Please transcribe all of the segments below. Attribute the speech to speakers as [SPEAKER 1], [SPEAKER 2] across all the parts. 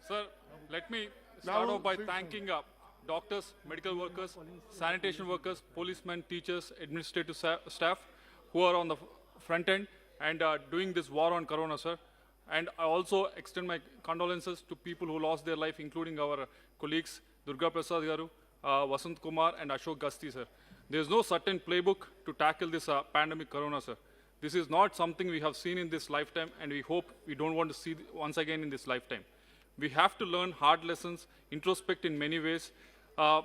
[SPEAKER 1] Sir, let me start off by thanking doctors, medical workers, sanitation workers, policemen, teachers, administrative staff who are on the front end and doing this war on Corona, sir. And I also extend my condolences to people who lost their life, including our colleagues, Durga Prasad Garu, Vasant Kumar, and Ashok Gasti, sir. There is no certain playbook to tackle this pandemic Corona, sir. This is not something we have seen in this lifetime, and we hope we don't want to see once again in this lifetime. We have to learn hard lessons, introspect in many ways, and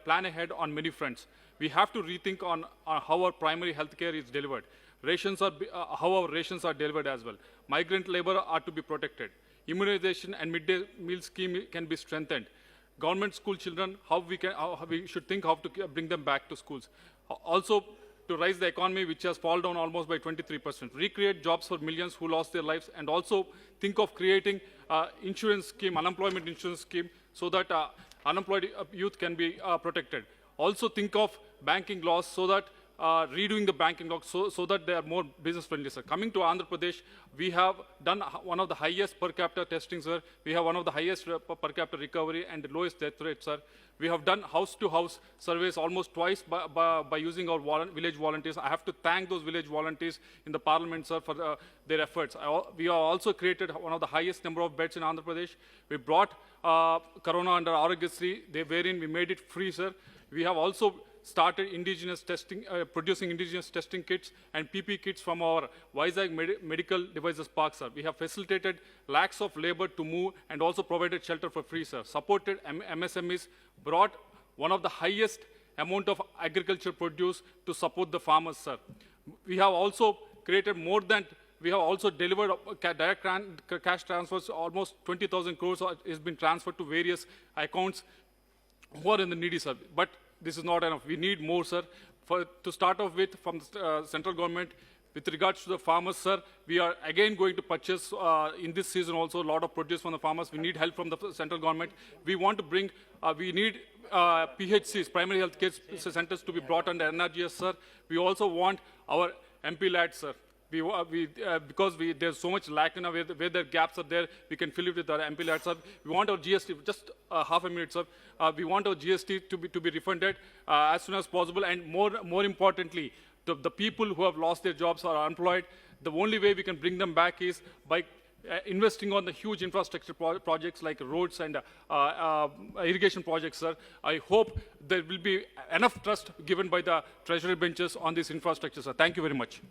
[SPEAKER 1] plan ahead on many fronts. We have to rethink on how our primary health care is delivered. How our rations are delivered as well. Migrant labor are to be protected. Immunization and midday meal scheme can be strengthened. Government school children, how we should think how to bring them back to schools. Also, to rise the economy, which has fallen down almost by 23%. Recreate jobs for millions who lost their lives, and also think of creating insurance scheme, unemployment insurance scheme, so that unemployed youth can be protected. Also think of banking laws so that redoing the banking laws so that they are more business friendly, sir. Coming to Andhra Pradesh, we have done one of the highest per capita testing, sir. We have one of the highest per capita recovery and the lowest death rate, sir. We have done house-to-house surveys almost twice by using our village volunteers. I have to thank those village volunteers in the parliament, sir, for their efforts. We have also created one of the highest number of beds in Andhra Pradesh. We brought Corona under Arogyasri, wherein we made it free, sir. We have also started indigenous testing, producing indigenous testing kits and PP kits from our Vizag Medical Devices Park, sir. We have facilitated lakhs of labor to move and also provided shelter for free, sir. Supported MSMEs, brought one of the highest amount of agriculture produce to support the farmers, sir. We have also created we have also delivered direct cash transfers. Almost 20,000 crores has been transferred to various accounts who are in the needy, sir. But this is not enough. We need more, sir. To start off with, from the central government, with regards to the farmers, sir, we are again going to purchase in this season also a lot of produce from the farmers. We need help from the central government. We want to bring, we need PHCs, primary health care centers, to be brought under NRGS, sir. We also want our MP lads, sir. Because there's so much lack in where the gaps are there, we can fill it with our MP lads, sir. We want our GST, just half a minute, sir. We want our GST to be refunded as soon as possible, and more importantly, the people who have lost their jobs or are unemployed, the only way we can bring them back is by investing on the huge infrastructure projects like roads and irrigation projects, sir. I hope there will be enough trust given by the treasury benches on this infrastructure, sir. Thank you very much.